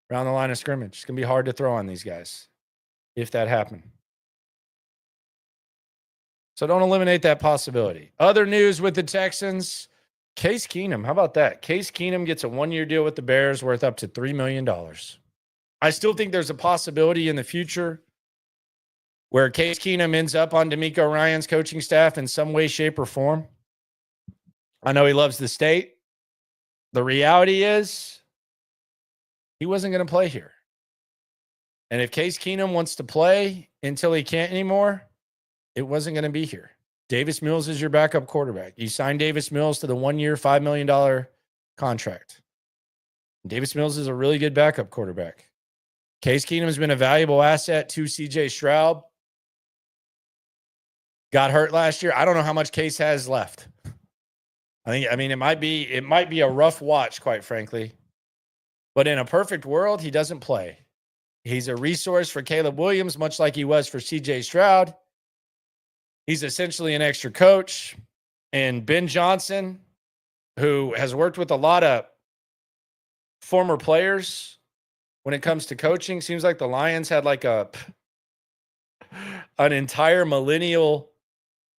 around the line of scrimmage. It's going to be hard to throw on these guys if that happened. So don't eliminate that possibility. Other news with the Texans, Case Keenum. How about that? Case Keenum gets a 1-year deal with the Bears worth up to $3 million. I still think there's a possibility in the future where Case Keenum ends up on DeMeco Ryans' coaching staff in some way, shape, or form. I know he loves the state. The reality is he wasn't going to play here. And if Case Keenum wants to play until he can't anymore, it wasn't going to be here. Davis Mills is your backup quarterback. You signed Davis Mills to the 1-year, $5 million contract. Davis Mills is a really good backup quarterback. Case Keenum has been a valuable asset to CJ Stroud. Got hurt last year. I don't know how much Case has left. I mean, it might be a rough watch, quite frankly. But in a perfect world, he doesn't play. He's a resource for Caleb Williams, much like he was for CJ Stroud. He's essentially an extra coach. And Ben Johnson, who has worked with a lot of former players when it comes to coaching, seems like the Lions had like an entire millennial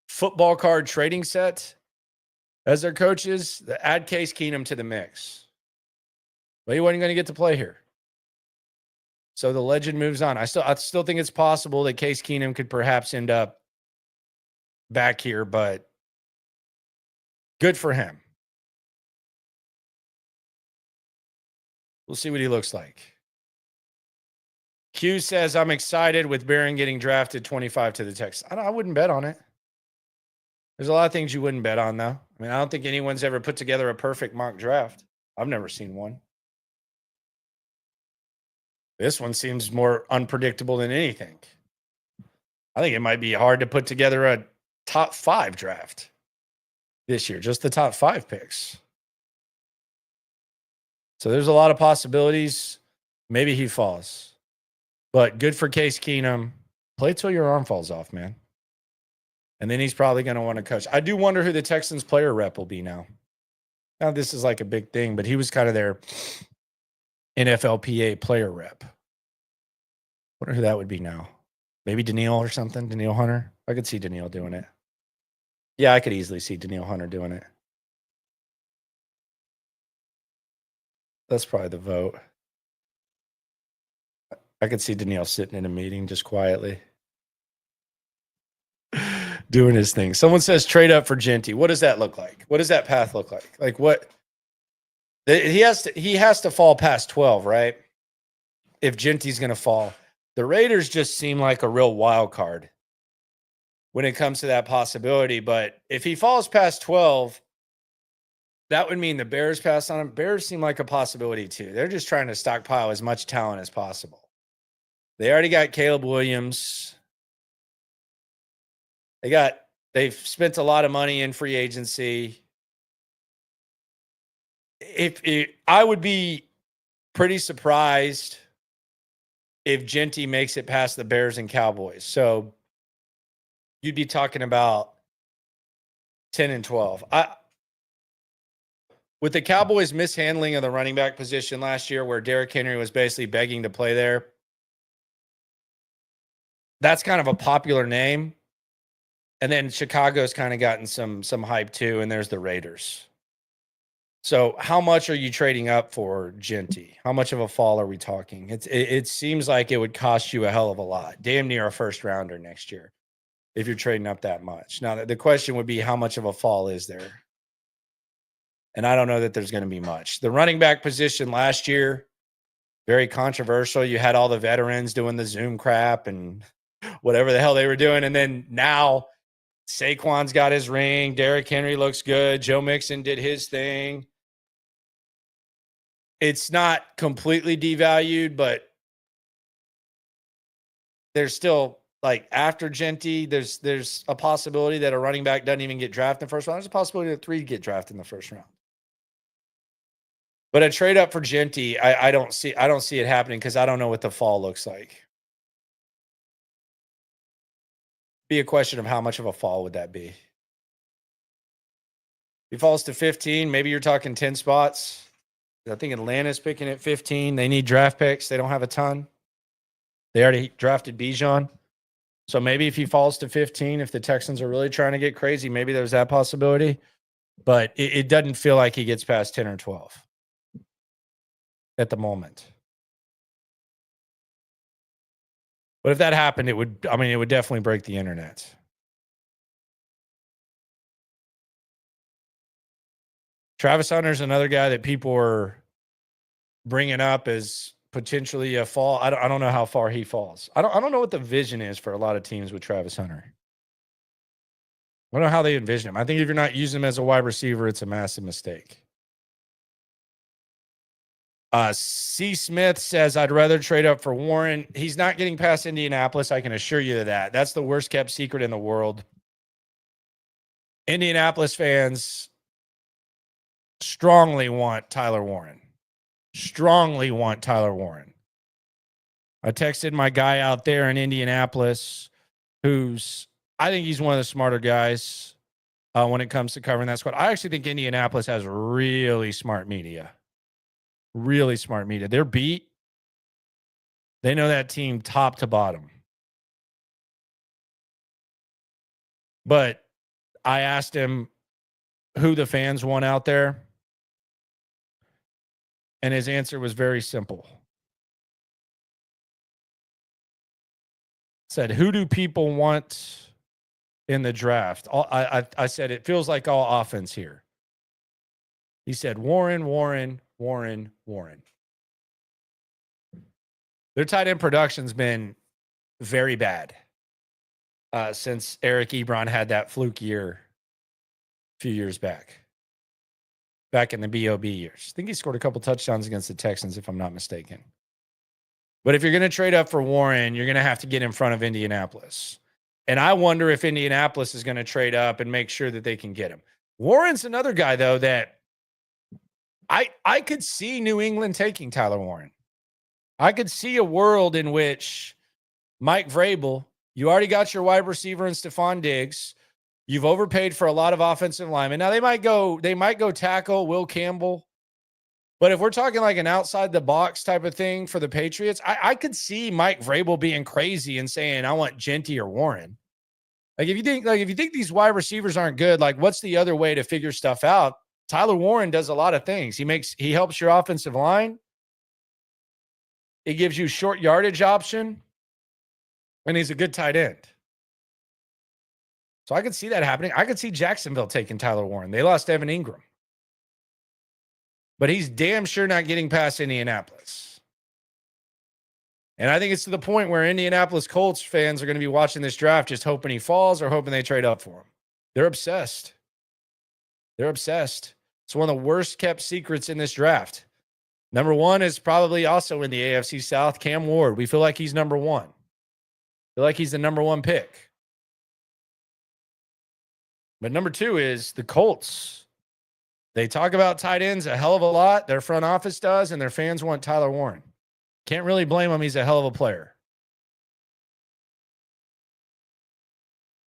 football card trading set as their coaches. Add Case Keenum to the mix. But he wasn't going to get to play here. So the legend moves on. I still think it's possible that Case Keenum could perhaps end up back here, but good for him. We'll see what he looks like. Q says, I'm excited with Barron getting drafted 25 to the Texans. I wouldn't bet on it. There's a lot of things you wouldn't bet on, though. I mean, I don't think anyone's ever put together a perfect mock draft. I've never seen one. This one seems more unpredictable than anything. I think it might be hard to put together a top 5 draft this year, just the top 5 picks. So there's a lot of possibilities. Maybe he falls. But good for Case Keenum. Play till your arm falls off, man. And then he's probably going to want to coach. I do wonder who the Texans player rep will be now. Now, this is like a big thing, but he was kind of their NFLPA player rep. Wonder who that would be now. Maybe Daniil or something. Daniil Hunter. I could see Daniil doing it. Yeah, I could easily see Daniil Hunter doing it. That's probably the vote. I could see Daniil sitting in a meeting just quietly, doing his thing. Someone says trade up for Genty. What does that look like? What does that path look like? Like what? He has to fall past 12, right? If Genty's going to fall. The Raiders just seem like a real wild card when it comes to that possibility. But if he falls past 12, that would mean the Bears pass on him. Bears seem like a possibility too. They're just trying to stockpile as much talent as possible. They already got Caleb Williams. They've spent a lot of money in free agency. I would be pretty surprised if Genty makes it past the Bears and Cowboys. So you'd be talking about 10 and 12. with the Cowboys' mishandling of the running back position last year, where Derrick Henry was basically begging to play there, that's kind of a popular name. And then Chicago's kind of gotten some hype too, and there's the Raiders. So how much are you trading up for Genty? How much of a fall are we talking? It seems like it would cost you a hell of a lot, damn near a first rounder next year, if you're trading up that much. Now, the question would be, how much of a fall is there? And I don't know that there's going to be much. The running back position last year, very controversial. You had all the veterans doing the Zoom crap and whatever the hell they were doing. And then now Saquon's got his ring. Derrick Henry looks good. Joe Mixon did his thing. It's not completely devalued, but there's still, like, after Genty, there's a possibility that a running back doesn't even get drafted in the first round. There's a possibility that 3 get drafted in the first round. But a trade up for Genty, I don't see it happening because I don't know what the fall looks like. Be a question of how much of a fall would that be. If he falls to 15, maybe you're talking 10 spots. I think Atlanta's picking at 15. They need draft picks. They don't have a ton. They already drafted Bijan. So maybe if he falls to 15, if the Texans are really trying to get crazy, maybe there's that possibility. But it doesn't feel like he gets past 10 or 12 at the moment. But if that happened, it would definitely break the internet. Travis Hunter's another guy that people are bringing up as potentially a fall. I don't know how far he falls. I don't know what the vision is for a lot of teams with Travis Hunter. I don't know how they envision him. I think if you're not using him as a wide receiver, it's a massive mistake. C. Smith says, I'd rather trade up for Warren. He's not getting past Indianapolis. I can assure you of that. That's the worst kept secret in the world. Indianapolis fans strongly want Tyler Warren. Strongly want Tyler Warren. I texted my guy out there in Indianapolis, I think he's one of the smarter guys when it comes to covering that squad. I actually think Indianapolis has really smart media. Really smart media. They're beat. They know that team top to bottom. But I asked him who the fans want out there, and his answer was very simple. Said, who do people want in the draft? I said, it feels like all offense here. He said, Warren. Their tight end production's been very bad since Eric Ebron had that fluke year a few years back in the BOB years. I think he scored a couple touchdowns against the Texans, if I'm not mistaken. But if you're going to trade up for Warren, you're going to have to get in front of Indianapolis. And I wonder if Indianapolis is going to trade up and make sure that they can get him. Warren's another guy, though, that I could see New England taking Tyler Warren. I could see a world in which Mike Vrabel, you already got your wide receiver in Stephon Diggs. You've overpaid for a lot of offensive linemen. Now they might go tackle Will Campbell. But if we're talking like an outside the box type of thing for the Patriots, I could see Mike Vrabel being crazy and saying, I want Genty or Warren. If you think these wide receivers aren't good, like, what's the other way to figure stuff out? Tyler Warren does a lot of things. He helps your offensive line. It gives you short yardage option, and he's a good tight end. So I could see that happening. I could see Jacksonville taking Tyler Warren. They lost Evan Ingram. But he's damn sure not getting past Indianapolis. And I think it's to the point where Indianapolis Colts fans are going to be watching this draft just hoping he falls or hoping they trade up for him. They're obsessed. They're obsessed. It's one of the worst kept secrets in this draft. Number one is probably also in the AFC South, Cam Ward. We feel like he's number one. Feel like he's the number one pick. But number two is the Colts. They talk about tight ends a hell of a lot. Their front office does, and their fans want Tyler Warren. Can't really blame him. He's a hell of a player.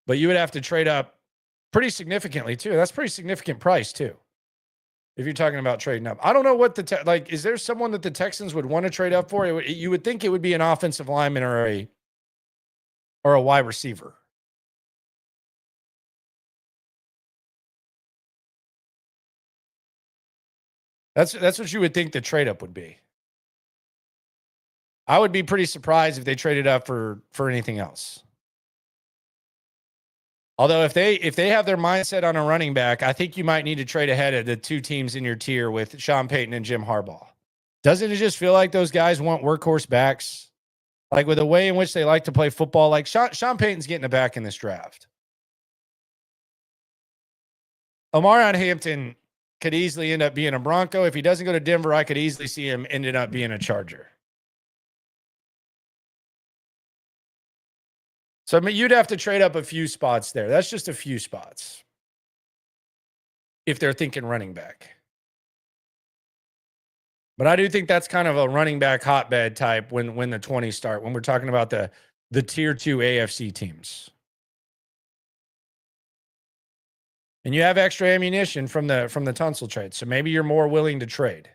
But you would have to trade up pretty significantly, too. That's pretty significant price, too. If you're talking about trading up, I don't know what is there someone that the Texans would want to trade up for? You would think it would be an offensive lineman or a wide receiver. That's what you would think the trade up would be. I would be pretty surprised if they traded up for anything else. Although if they have their mindset on a running back, I think you might need to trade ahead of the two teams in your tier with Sean Payton and Jim Harbaugh. Doesn't it just feel like those guys want workhorse backs? Like with the way in which they like to play football, like Sean Payton's getting a back in this draft. Omarion Hampton could easily end up being a Bronco. If he doesn't go to Denver, I could easily see him ending up being a Charger. So I mean, you'd have to trade up a few spots there. That's just a few spots. If they're thinking running back. But I do think that's kind of a running back hotbed type when the 20s start, when we're talking about the tier 2 AFC teams. And you have extra ammunition from the Tunsil trade. So maybe you're more willing to trade.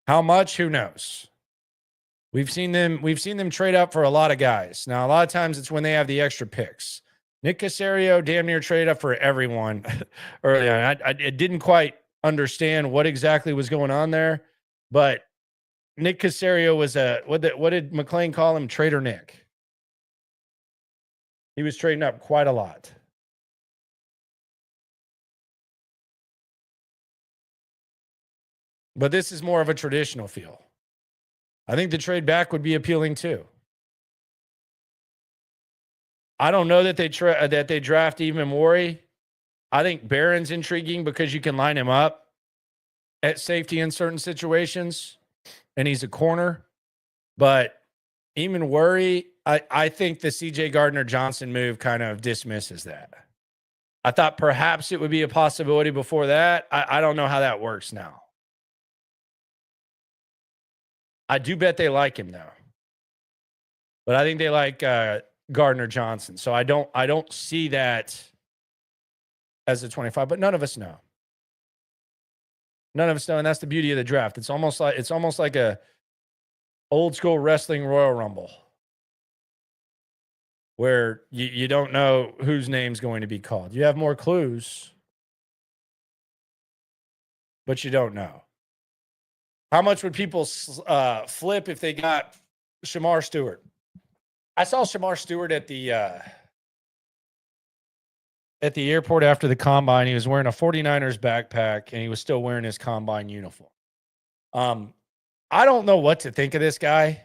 How much? Who knows? We've seen them trade up for a lot of guys. Now, a lot of times it's when they have the extra picks. Nick Caserio damn near traded up for everyone early on. I didn't quite understand what exactly was going on there, but Nick Caserio was what did McClain call him? Trader Nick. He was trading up quite a lot. But this is more of a traditional feel. I think the trade back would be appealing too. I don't know that they draft even Worry. I think Barron's intriguing because you can line him up at safety in certain situations, and he's a corner. But even Worry, I think the CJ Gardner-Johnson move kind of dismisses that. I thought perhaps it would be a possibility before that. I don't know how that works now. I do bet they like him though, but I think they like Gardner-Johnson. So I don't see that as a 25. But none of us know. None of us know, and that's the beauty of the draft. It's almost like a old school wrestling Royal Rumble, where you don't know whose name's going to be called. You have more clues, but you don't know. How much would people flip if they got Shamar Stewart? I saw Shamar Stewart at the airport after the combine. He was wearing a 49ers backpack, and he was still wearing his combine uniform. I don't know what to think of this guy.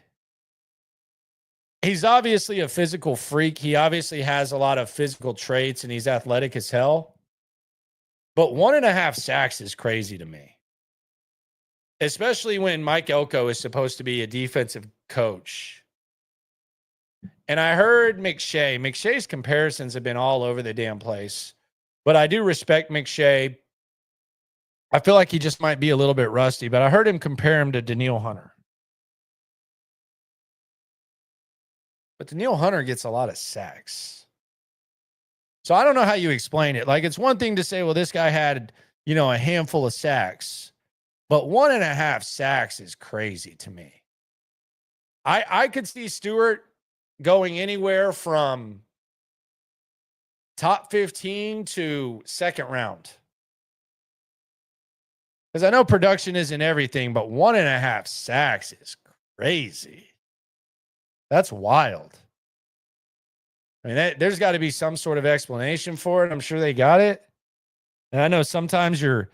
He's obviously a physical freak. He obviously has a lot of physical traits, and he's athletic as hell. But 1.5 sacks is crazy to me. Especially when Mike Elko is supposed to be a defensive coach. And I heard McShay. McShay's comparisons have been all over the damn place. But I do respect McShay. I feel like he just might be a little bit rusty, but I heard him compare him to Danielle Hunter. But Danielle Hunter gets a lot of sacks. So I don't know how you explain it. Like, it's one thing to say, well, this guy had, a handful of sacks. But 1.5 sacks is crazy to me. I could see Stewart going anywhere from top 15 to second round. Because I know production isn't everything, but 1.5 sacks is crazy. That's wild. I mean, there's got to be some sort of explanation for it. I'm sure they got it. And I know sometimes you're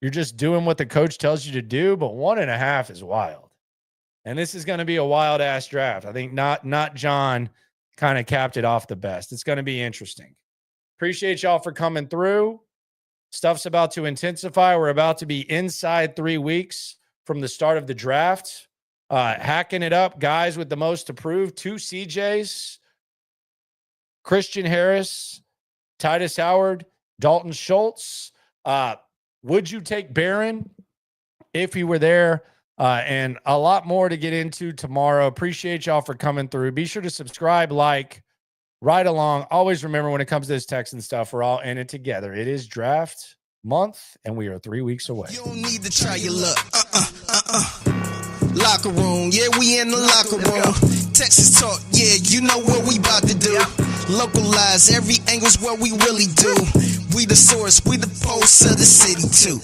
just doing what the coach tells you to do, but 1.5 is wild. And this is going to be a wild-ass draft. I think not John kind of capped it off the best. It's going to be interesting. Appreciate y'all for coming through. Stuff's about to intensify. We're about to be inside 3 weeks from the start of the draft. Hacking it up. Guys with the most to prove. 2 CJs. Christian Harris. Tytus Howard. Dalton Schultz. Would you take Barron if he were there? And a lot more to get into tomorrow. Appreciate y'all for coming through. Be sure to subscribe, like, ride along. Always remember when it comes to this Texan stuff, we're all in it together. It is draft month, and we are 3 weeks away. You don't need to try your luck. Locker room, yeah, we in the locker room. Texas talk, yeah, you know what we about to do. Localize, every angle's what we really do. We the source, we the pulse of the city too.